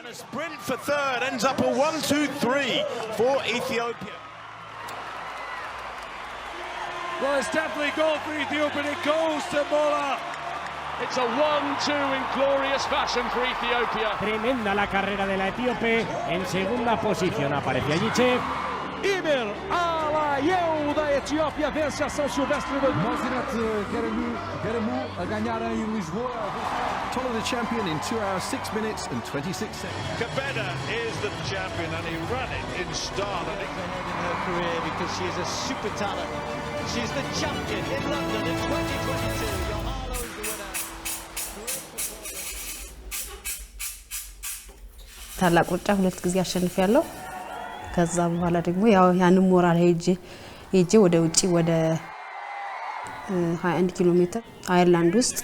And a sprint for third ends up a 1-2-3 for Ethiopia. Well, it's definitely goal for Ethiopia, and it goes to Mola. It's a 1-2 in glorious fashion for Ethiopia. Tremenda la carrera de la Etíope. En segunda posición aparece allí Chef. Emir Alayeu da Etiópia vence a São Silvestre. Mozart Geremu a ganhar em Lisboa. Tolo the champion in 2 hours 6 minutes and 26 seconds. Kabeda is the champion and he ran it in style. In her career because she's a super talent. She's the champion in London in 2022. Yohalo is the winner. ታላቅ ሩጫ 2 ጊዜ አሸንፊያለሁ። ከዛ በኋላ ደግሞ ያው ያንን ሞራል ሄጄ ወደ ውጪ ወደ 21 ኪሎ ሜትር አየርላንድ ውስጥ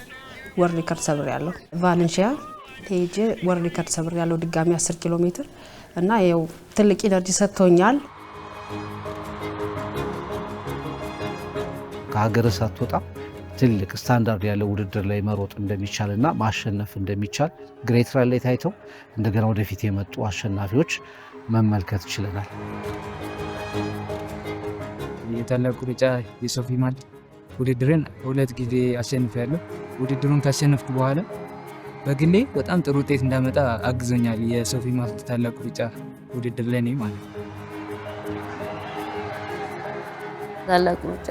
ወርልድ ሪከርድ ሰብሬያለሁ። ቫሌንሺያ ሄጄ ወርልድ ሪከርድ ሰብሬያለሁ ድጋሚ 10 ኪሎ ሜትር እና ያው ትልቅ ኢነርጂ ሰጥቶኛል። ከሀገር ሳትወጣ ትልቅ ስታንዳርድ ያለው ውድድር ላይ መሮጥ እንደሚቻልና ማሸነፍ እንደሚቻል ግሬት ራን ላይ ታይተው እንደገና ወደፊት የመጡ አሸናፊዎች መመልከት ይችላል። የታላቁ ሩጫ የሶፊ ማልት ውድድርን 2 ጊዜ አሸንፌያለሁ። ውድድሩን ካሸነፍኩ በኋላ በግሌ በጣም ጥሩ ውጤት እንዳመጣ አግዞኛል። የሶፊ ማልት ታላቁ ሩጫ ውድድር ላይ ነው ማለት ነው። ታላቁ ሩጫ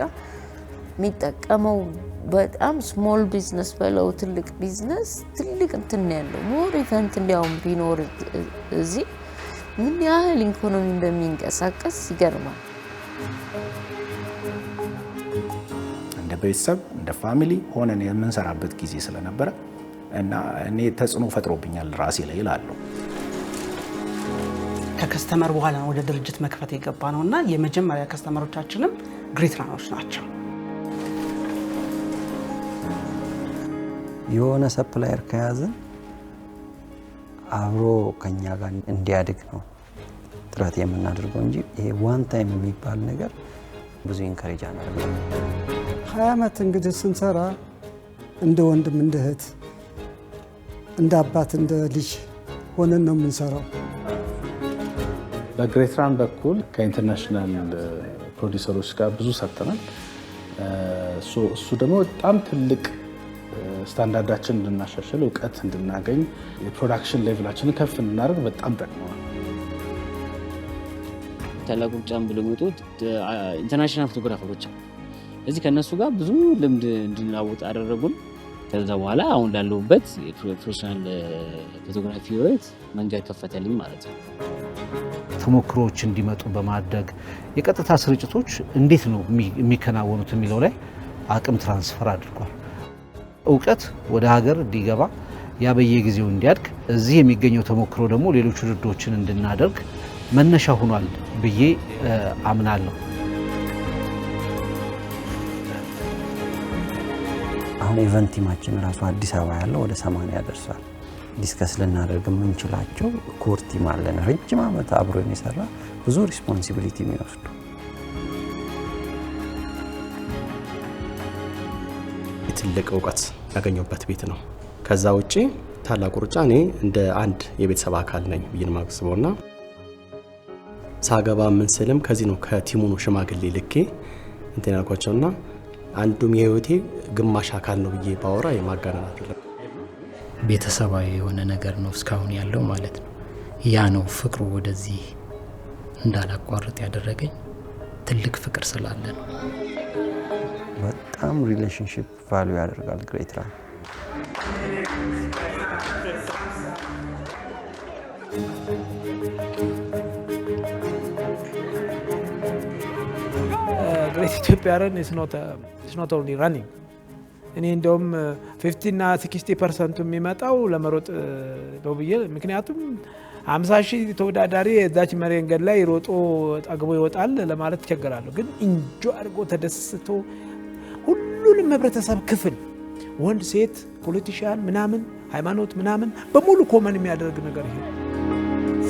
የሚጠቀመው በጣም ስሞል ቢዝነስ በለው ትልቅ ቢዝነስ ትልቅ እንትን ያለው ሞር ኢቨንት እንዲያውም ቢኖር እዚህ ምን ያህል ኢኮኖሚ እንደሚንቀሳቀስ ይገርማል። እንደ ቤተሰብ እንደ ፋሚሊ ሆነን የምንሰራበት ጊዜ ስለነበረ እና እኔ ተጽዕኖ ፈጥሮብኛል ራሴ ላይ ይላሉ። ከከስተመር በኋላ ወደ ድርጅት መክፈት የገባ ነውና የመጀመሪያ ከስተመሮቻችንም ግሬት ራኖች ናቸው። የሆነ ሰፕላየር ከያዘን አብሮ ከኛ ጋር እንዲያድግ ነው ጥረት የምናደርገው እንጂ ይሄ ዋን ታይም የሚባል ነገር ብዙ ኢንካሬጅ አናደርግም። 20 ዓመት እንግዲህ ስንሰራ እንደ ወንድም እንደ እህት እንደ አባት እንደ ልጅ ሆነን ነው የምንሰራው። በግሬት ራን በኩል ከኢንተርናሽናል ፕሮዲውሰሮች ጋር ብዙ ሰርተናል። እሱ ደግሞ በጣም ትልቅ ስታንዳርዳችን እንድናሻሽል እውቀት እንድናገኝ የፕሮዳክሽን ሌቭላችንን ከፍ እንድናደርግ በጣም ጠቅመዋል። ታላቁ ሩጫን ብለው የሚወጡት ኢንተርናሽናል ፎቶግራፈሮች እዚህ ከነሱ ጋር ብዙ ልምድ እንድናወጥ አደረጉን። ከዛ በኋላ አሁን ላለሁበት የፕሮፌሽናል ፎቶግራፊ ህይወት መንገድ ከፈተልኝ ማለት ነው። ተሞክሮዎች እንዲመጡ በማድረግ የቀጥታ ስርጭቶች እንዴት ነው የሚከናወኑት የሚለው ላይ አቅም ትራንስፈር አድርጓል። እውቀት ወደ ሀገር እንዲገባ ያ በየጊዜው እንዲያድግ እዚህ የሚገኘው ተሞክሮ ደግሞ ሌሎች ውድድሮችን እንድናደርግ መነሻ ሆኗል ብዬ አምናለሁ። አሁን ኢቨንት ቲማችን ራሱ አዲስ አበባ ያለው ወደ 80 ያደርሳል። ዲስከስ ልናደርግ የምንችላቸው ኮር ቲም አለን ረጅም ዓመት አብሮን የሰራ ብዙ ሪስፖንሲቢሊቲ የሚወስዱ። ትልቅ እውቀት ያገኘሁበት ቤት ነው። ከዛ ውጪ ታላቁ ሩጫ እኔ እንደ አንድ የቤተሰብ አካል ነኝ ብዬ ነው የማስበውና ሳገባ ምን ስልም ከዚህ ነው ከቲሙ ነው ሽማግሌ ልኬ እንትን ያልኳቸውና አንዱም የህይወቴ ግማሽ አካል ነው ብዬ ባወራ የማጋነን አይደለም። ቤተሰባዊ የሆነ ነገር ነው እስካሁን ያለው ማለት ነው። ያ ነው ፍቅሩ ወደዚህ እንዳላቋርጥ ያደረገኝ ትልቅ ፍቅር ስላለ ነው። በጣም ሪሌሽንሺፕ ቫልዩ ያደርጋል ግሬት ራን። ግሬት ኢትዮጵያ ረን is not only running እኔ እንደውም 50 እና 60% የሚመጣው ለመሮጥ ነው ብዬ ምክንያቱም 50,000 ተወዳዳሪ እዛች መንገድ ላይ ሮጦ ጠግቦ ይወጣል ለማለት ይቸገራለሁ። ግን ኢንጆይ አድርጎ ተደስቶ ሁሉንም ህብረተሰብ ክፍል ወንድ ሴት ፖለቲሻን ምናምን ሃይማኖት ምናምን በሙሉ ኮመን የሚያደርግ ነገር ይሄ።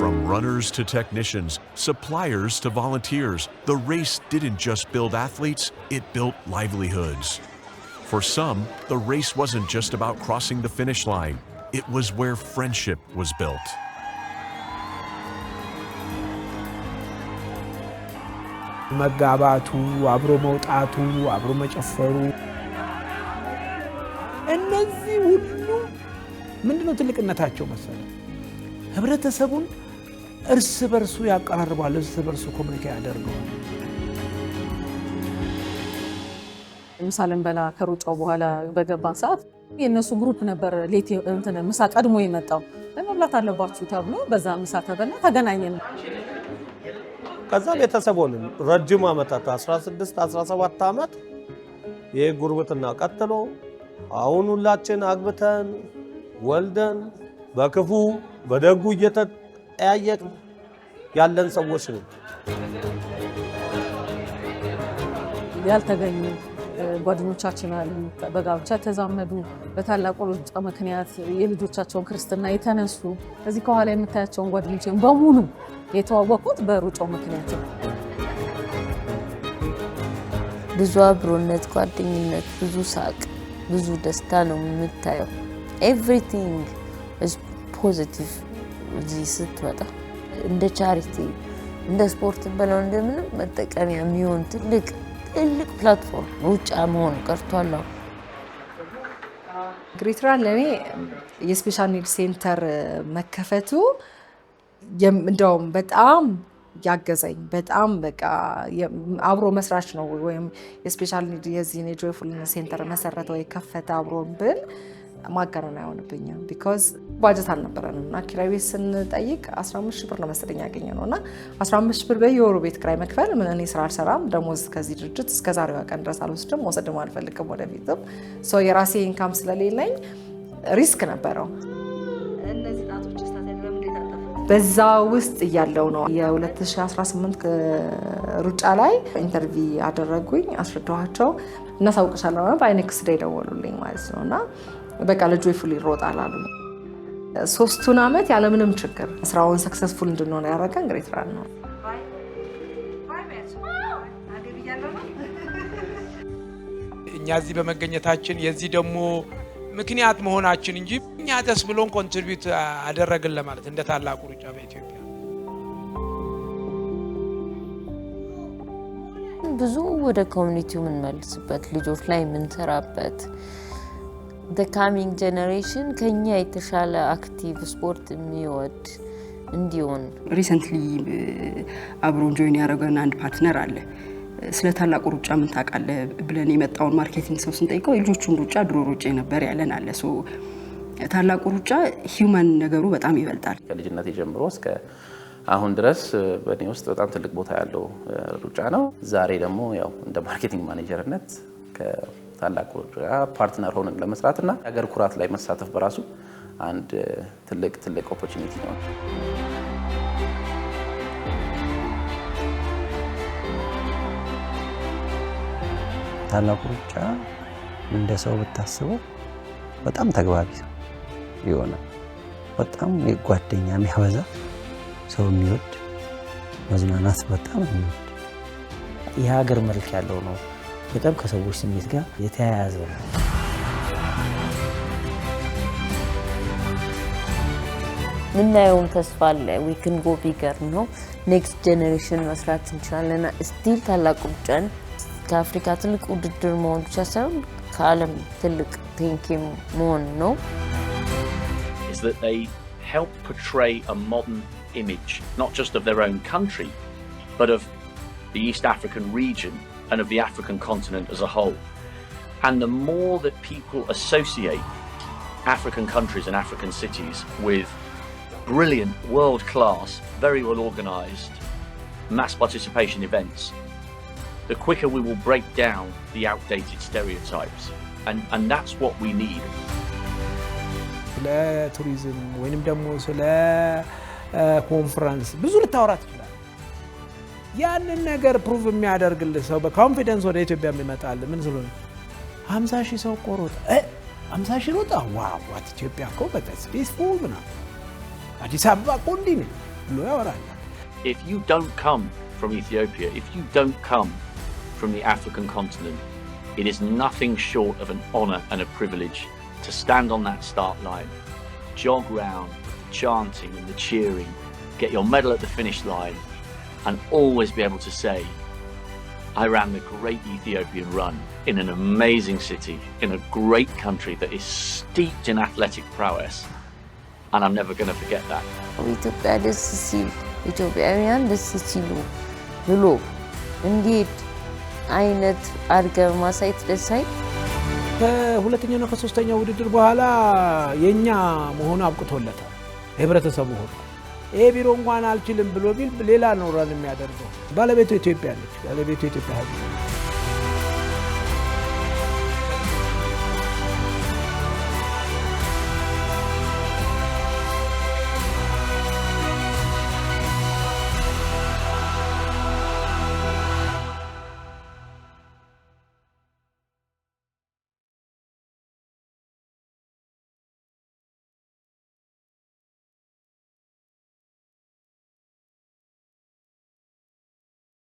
From runners to technicians, suppliers to volunteers, the race didn't just build athletes, it built livelihoods. For some, the race wasn't just about crossing the finish line, it was where friendship was built. መጋባቱ፣ አብሮ መውጣቱ፣ አብሮ መጨፈሩ እነዚህ ሁሉ ምንድነው ትልቅነታቸው መሰለህ? ህብረተሰቡን እርስ በርሱ ያቀራርባል፣ እርስ በርሱ ኮሚኒኬት ያደርገዋል። ምሳሌን በላ ከሩጫው በኋላ በገባን ሰዓት የነሱ ግሩፕ ነበር ሌት እንትን ምሳ ቀድሞ የመጣው ለመብላት አለባችሁ ተብሎ በዛ ምሳ ተበላ ተገናኘን። ከዛ ቤተሰቡን ረጅም ዓመታት 16 17 ዓመት የጉርብትና ቀጥሎ አሁን ሁላችን አግብተን ወልደን በክፉ በደጉ እየተጠያየቅን ያለን ሰዎች ነው። ያልተገኙ ጓደኞቻችን አሉ፣ በጋብቻ ተዛመዱ፣ በታላቁ ሩጫ ምክንያት የልጆቻቸውን ክርስትና የተነሱ ከዚህ ከኋላ የምታያቸውን ጓደኞችን በሙሉ የተዋወቁት በሩጫው ምክንያት ነው። ብዙ አብሮነት፣ ጓደኝነት፣ ብዙ ሳቅ፣ ብዙ ደስታ ነው የምታየው። ኤቭሪቲንግ ኢዝ ፖዚቲቭ። እዚህ ስትመጣ እንደ ቻሪቲ እንደ ስፖርት በለው እንደምንም መጠቀሚያ የሚሆን ትልቅ ፕላትፎርም ሩጫ መሆን ቀርቷል። ግሬት ራን ለኔ የስፔሻል ኒድ ሴንተር መከፈቱ እንደውም በጣም ያገዘኝ በጣም በቃ አብሮ መስራች ነው ወይም የስፔሻል ኒድ የዚህ የጆይፉልነስ ሴንተር መሰረተ ወይ ከፈተ አብሮን ብል ማጋነን አይሆንብኝም። ቢኮዝ ባጀት አልነበረንም እና ኪራይ ቤት ስንጠይቅ 15 ብር ነው መሰለኝ ያገኘነውና 15 ብር በየወሩ ቤት ኪራይ መክፈል ምን እኔ ስራ አልሰራም፣ ደሞዝ ከዚህ ድርጅት እስከ ዛሬዋ ቀን ድረስ አልወስድም፣ ወሰድም አልፈልግም ወደፊትም። ሶ የራሴ ኢንካም ስለሌለኝ ሪስክ ነበረው። እነዚህ ጣቶች በዛ ውስጥ እያለው ነው የ2018 ሩጫ ላይ ኢንተርቪው አደረጉኝ፣ አስረዳኋቸው። እናሳውቅሻለሁ ማለት በአይኔክስ ዴይ ደወሉልኝ ማለት ነውና በቃ ለጆይፉል ይሮጣል አሉ። 3ቱን ዓመት ያለምንም ችግር ስራውን ሰክሰስፉል እንድንሆን ያደረገን ግሬት ራን ነው። እኛ እዚህ በመገኘታችን የዚህ ደግሞ ምክንያት መሆናችን እንጂ እኛ ደስ ብሎን ኮንትሪቢዩት አደረግን ለማለት እንደ ታላቁ ሩጫ በኢትዮጵያ ብዙ ወደ ኮሚኒቲው የምንመልስበት ልጆች ላይ የምንሰራበት the coming generation ከኛ የተሻለ አክቲቭ ስፖርት የሚወድ እንዲሆን ሪሰንትሊ አብሮን ጆይን ያደረገን አንድ ፓርትነር አለ። ስለ ታላቁ ሩጫ ምን ታውቃለህ ብለን የመጣውን ማርኬቲንግ ሰው ስንጠይቀው የልጆቹን ሩጫ ድሮ ሩጫ ነበር ያለን አለ። ሶ ታላቁ ሩጫ ሂውማን ነገሩ በጣም ይበልጣል። ከልጅነት ጀምሮ እስከ አሁን ድረስ በእኔ ውስጥ በጣም ትልቅ ቦታ ያለው ሩጫ ነው። ዛሬ ደግሞ ያው እንደ ማርኬቲንግ ማኔጀርነት ከታላቁ ሩጫ ፓርትነር ሆነን ለመስራትና የሀገር ኩራት ላይ መሳተፍ በራሱ አንድ ትልቅ ኦፖርቹኒቲ ነው። ታላቁ ሩጫ እንደ ሰው ብታስበው በጣም ተግባቢ ሰው የሆነ በጣም ጓደኛ የሚያበዛ ሰው የሚወድ መዝናናት በጣም የሚወድ የሀገር መልክ ያለው ነው። በጣም ከሰዎች ስሜት ጋር የተያያዘ ነው። ምናየውን ተስፋ አለ። we can go bigger ነው። ኔክስት ጄኔሬሽን መስራት እንችላለን። ስቲል ታላቁ ሩጫን ከአፍሪካ ትልቅ ውድድር መሆን ብቻ ሳይሆን ከዓለም ትልቅ ቴንኪ መሆን ነው። is that they help portray a modern image not just of their own country but of the East African region and of the African continent as a whole. And the more that people associate African countries and African cities with brilliant, world-class, very well-organized mass participation events, the quicker we will break down the outdated stereotypes. And that's what we need. ስለ ቱሪዝም ወይንም ደግሞ ስለ ኮንፈረንስ ብዙ ልታወራ ትችላለህ። ያንን ነገር ፕሩቭ የሚያደርግልህ ሰው በኮንፊደንስ ወደ ኢትዮጵያ የሚመጣል ምን ስለሆነ 50,000 ሰው ቆሮጣ 50,000 ሮጣ ዋው ዋት ኢትዮጵያ እኮ በጣም ፒስፉል ነው። አዲስ አበባ እኮ እንዲህ ነው ብሎ ያወራል። If you don't come from Ethiopia, if you don't come from the African continent, it is nothing short of an honor and a privilege to stand on that start line, jog round, chanting and the cheering, get your medal at the finish line, and always be able to say, I ran the Great Ethiopian Run in an amazing city, in a great country that is steeped in athletic prowess. And I'm never going to forget that. ኢትዮጵያ ደስ ሲል ኢትዮጵያውያን ደስ ሲሉ ብሎ እንዴት አይነት አድርገህ ማሳየት ደስ አይል? ከሁለተኛና ከሶስተኛ ውድድር በኋላ የኛ መሆኑ አብቅቶለታል። ህብረተሰቡ ሆኖ ይሄ ቢሮ እንኳን አልችልም ብሎ ቢል ሌላ ነው ራን የሚያደርገው። ባለቤቱ ኢትዮጵያ ነች። ባለቤቱ ኢትዮጵያ